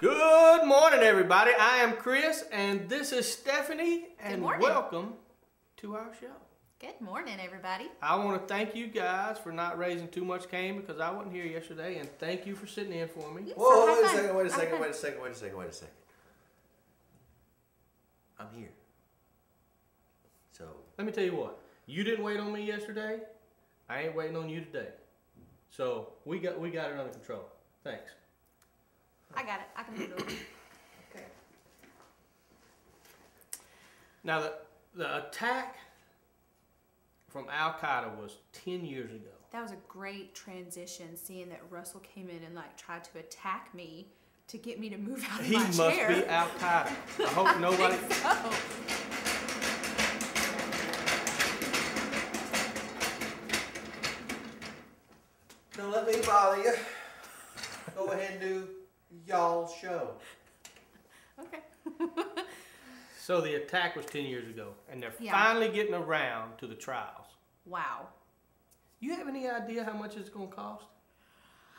Good morning, everybody. I am Chris, and this is Stephanie, and welcome to our show. Good morning, everybody. I want to thank you guys for not raising too much cane because I wasn't here yesterday, and thank you for sitting in for me. Whoa, wait a second. I'm here. So let me tell you what. You didn't wait on me yesterday. I ain't waiting on you today. So we got it under control. Thanks. I got it. I can do it. Okay. Now the attack from Al Qaeda was 10 years ago. That was a great transition, seeing that Russell came in and tried to attack me to get me to move out of my chair. He must be Al Qaeda. I hope nobody. I think so. don't let me bother you. Go ahead and do y'all's show. Okay. So the attack was 10 years ago, and they're finally getting around to the trials. Wow. You have any idea how much it's going to cost?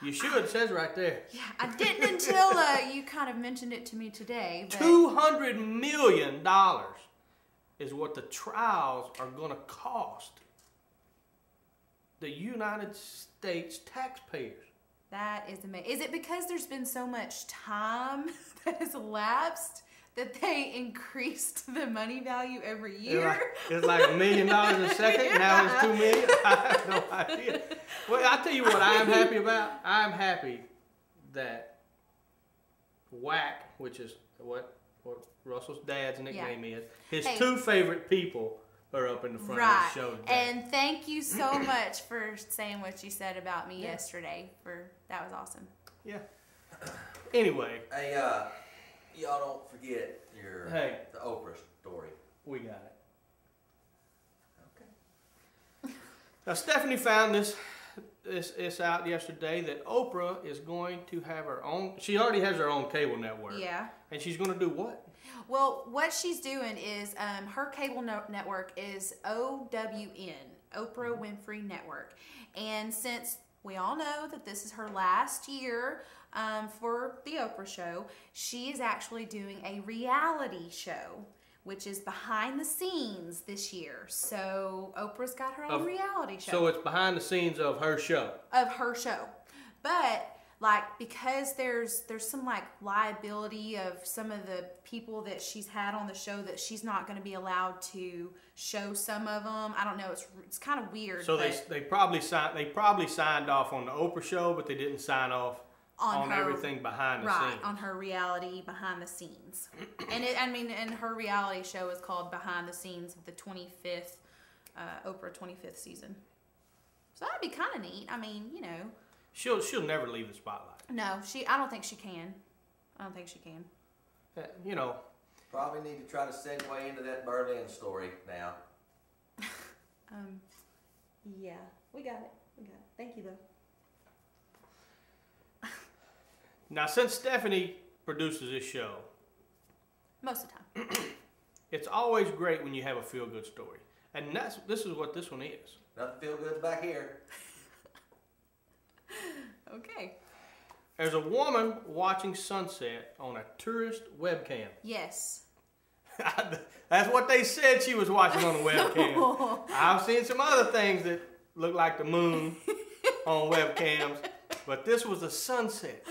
You should. It says right there. Yeah, I didn't until you kind of mentioned it to me today. But $200 million is what the trials are going to cost the United States taxpayers. That is amazing. Is it because there's been so much time that has elapsed that they increased the money value every year? It's like $1 million a second. Yeah. Now it's $2 million. I have no idea. Well, I'll tell you what I am happy about. I'm happy that Whack, which is what Russell's dad's nickname is, his two favorite people are up in the front of the show today. And thank you so much for saying what you said about me yesterday. That was awesome. Yeah. Anyway. Hey, y'all don't forget the Oprah story. We got it. Okay. Now Stephanie found this out yesterday that Oprah is going to have her own. She already has her own cable network. Yeah. And she's going to do what? Well, what she's doing is her cable network is OWN, Oprah Winfrey Network. And since we all know that this is her last year for the Oprah show, she is actually doing a reality show, which is behind the scenes this year. So Oprah's got her own reality show. So it's behind the scenes of her show. Of her show. But because there's some liability of some of the people that she's had on the show that she's not going to be allowed to show some of them. I don't know. It's kind of weird. So they probably signed off on the Oprah show, but they didn't sign off on everything behind the scenes. Right, on her reality behind the scenes. And her reality show is called Behind the Scenes of the 25th Oprah 25th season. So that'd be kind of neat. I mean, you know. She'll never leave the spotlight. No, I don't think she can. You know. Probably need to try to segue into that Berlin story now. Yeah, we got it. Thank you, though. Now, since Stephanie produces this show, most of the time, it's always great when you have a feel-good story, and this is what this one is. Nothing feel good back here. Okay. There's a woman watching sunset on a tourist webcam. Yes. That's what they said she was watching on the webcam. I've seen some other things that look like the moon on webcams, but this was a sunset.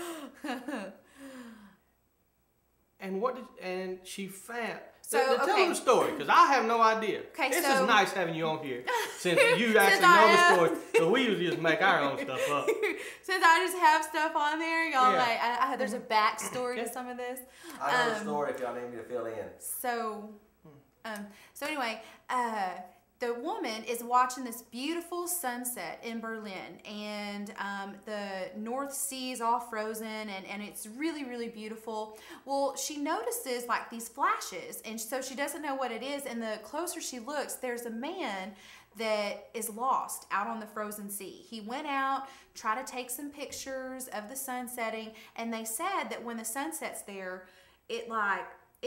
And she found. Tell them the story, because I have no idea. Okay, this is nice having you on here, since you actually know the story. So we usually just make our own stuff up. Since I just have stuff on there, y'all there's a backstory to some of this. I know the story if y'all need me to fill in. So anyway, the woman is watching this beautiful sunset in Berlin, and the North Sea is all frozen, and it's really, really beautiful. Well, she notices these flashes, and so she doesn't know what it is, and the closer she looks, there's a man that is lost out on the frozen sea. He went out, tried to take some pictures of the sun setting, and they said that when the sun sets there, it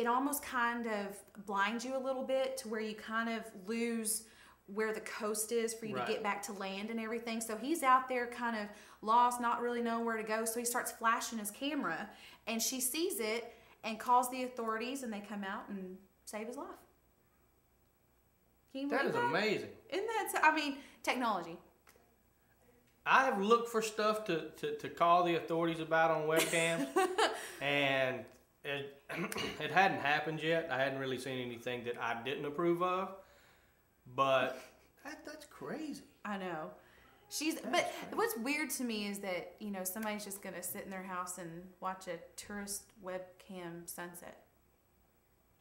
almost kind of blinds you a little bit to where you kind of lose where the coast is for you to get back to land and everything. So he's out there kind of lost, not really knowing where to go. So he starts flashing his camera, and she sees it and calls the authorities, and they come out and save his life. Can you believe that? That is amazing. Isn't that, I mean, technology. I have looked for stuff to call the authorities about on webcams, and it hadn't happened yet. I hadn't really seen anything that I didn't approve of, but that's crazy. I know. But what's weird to me is that, you know, somebody's just going to sit in their house and watch a tourist webcam sunset.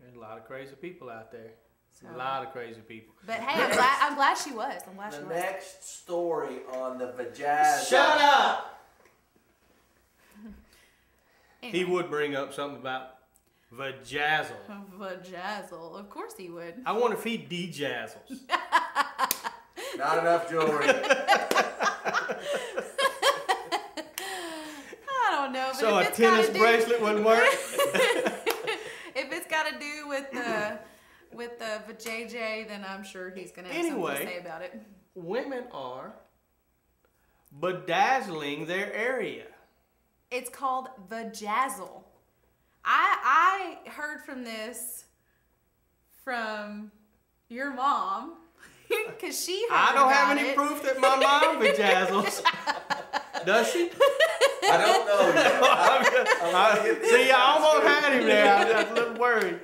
There's a lot of crazy people out there. So, a lot of crazy people. But hey, I'm glad she was. I'm glad she was. The next story on the Vajazzle. Shut up! Anyway. He would bring up something about Vajazzle. Vajazzle. Of course he would. I wonder if he de-jazzles. Not enough jewelry. I don't know. But so a tennis bracelet wouldn't work? If it's got to do with the vajayjay, then I'm sure he's going to have something to say about it. Women are bedazzling their area. It's called Vajazzle. I heard from this from your mom because she heard I don't have any it. proof that my mom bedazzles. Does she? I don't know yet. See, I almost had him there. I was a little worried.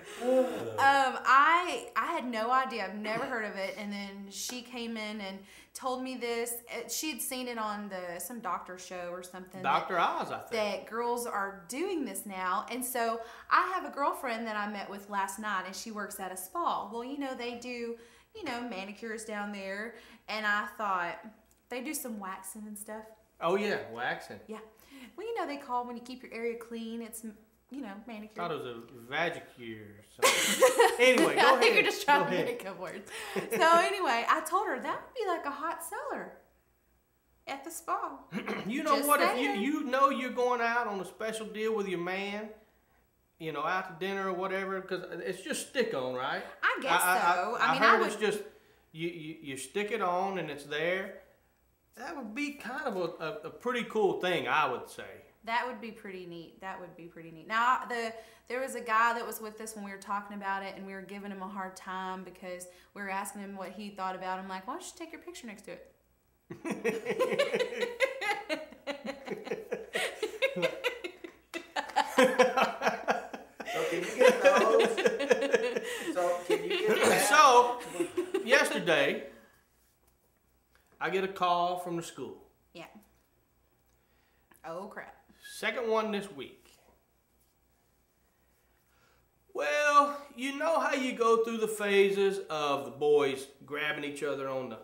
I had no idea. I've never heard of it. And then she came in and told me this. She had seen it on some doctor show or something. Dr. Oz, I think. That girls are doing this now. And so I have a girlfriend that I met with last night, and she works at a spa. Well, you know, they do, you know, manicures down there. And I thought, they do some waxing and stuff. Oh, yeah, waxing. Yeah. Well, you know, they call when you keep your area clean, it's, you know, manicure. I thought it was a vagicure or something. Anyway, go ahead. I think you're just trying to make up words. So anyway, I told her that would be like a hot seller at the spa. You know Just what? saying. If you know you're going out on a special deal with your man, you know, out to dinner or whatever, because it's just stick on, right? I guess so. I mean, I heard I would. it's just you stick it on and it's there. That would be kind of a pretty cool thing, I would say. That would be pretty neat. That would be pretty neat. Now, there was a guy that was with us when we were talking about it, and we were giving him a hard time because we were asking him what he thought about it. I'm like, why don't you take your picture next to it? So can you get those? So can you get that? So, yesterday, I get a call from the school. Yeah. Oh, crap. Second one this week. Well, you know how you go through the phases of the boys grabbing each other on the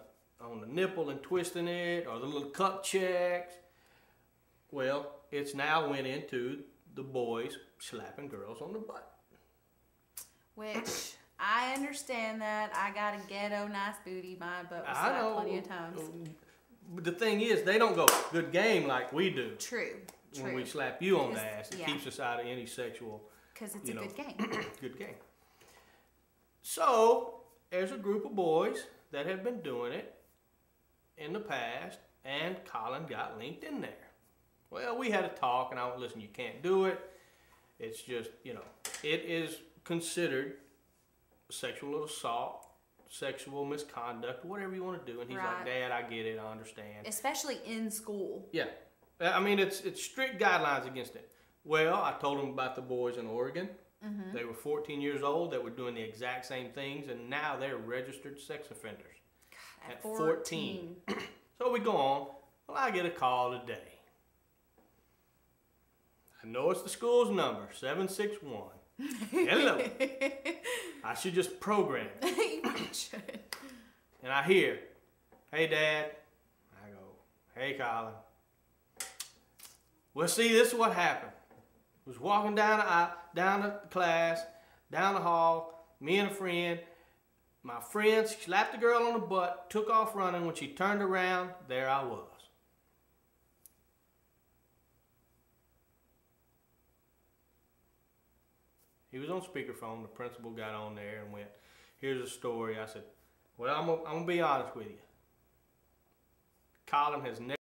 nipple and twisting it, or the little cup checks. Well, it's now went into the boys slapping girls on the butt. Which, I understand that. I got a ghetto nice booty. My butt was slapped plenty of times. But the thing is, they don't go good game like we do. True. When we slap you on the ass, it keeps us out of any sexual. Because it's a good game. Good game. So, there's a group of boys that have been doing it in the past, and Colin got linked in there. Well, we had a talk, and I went, listen, you can't do it. It's just, you know, it is considered sexual assault, sexual misconduct, whatever you want to do. And he's like, Dad, I get it, I understand. Especially in school. Yeah. I mean, it's strict guidelines against it. Well, I told him about the boys in Oregon. Mm-hmm. They were 14 years old that were doing the exact same things, and now they're registered sex offenders. God, at 14. So we go on. Well, I get a call today. I know it's the school's number, 761. Hello. I should just program it. You should. And I hear, hey, Dad. I go, hey, Colin. Well, see, this is what happened. I was walking down the class, down the hall, me and a friend. My friend slapped the girl on the butt, took off running. When she turned around, there I was. He was on speakerphone. The principal got on there and went, here's a story. I said, Well, I'm gonna be honest with you. Colin has never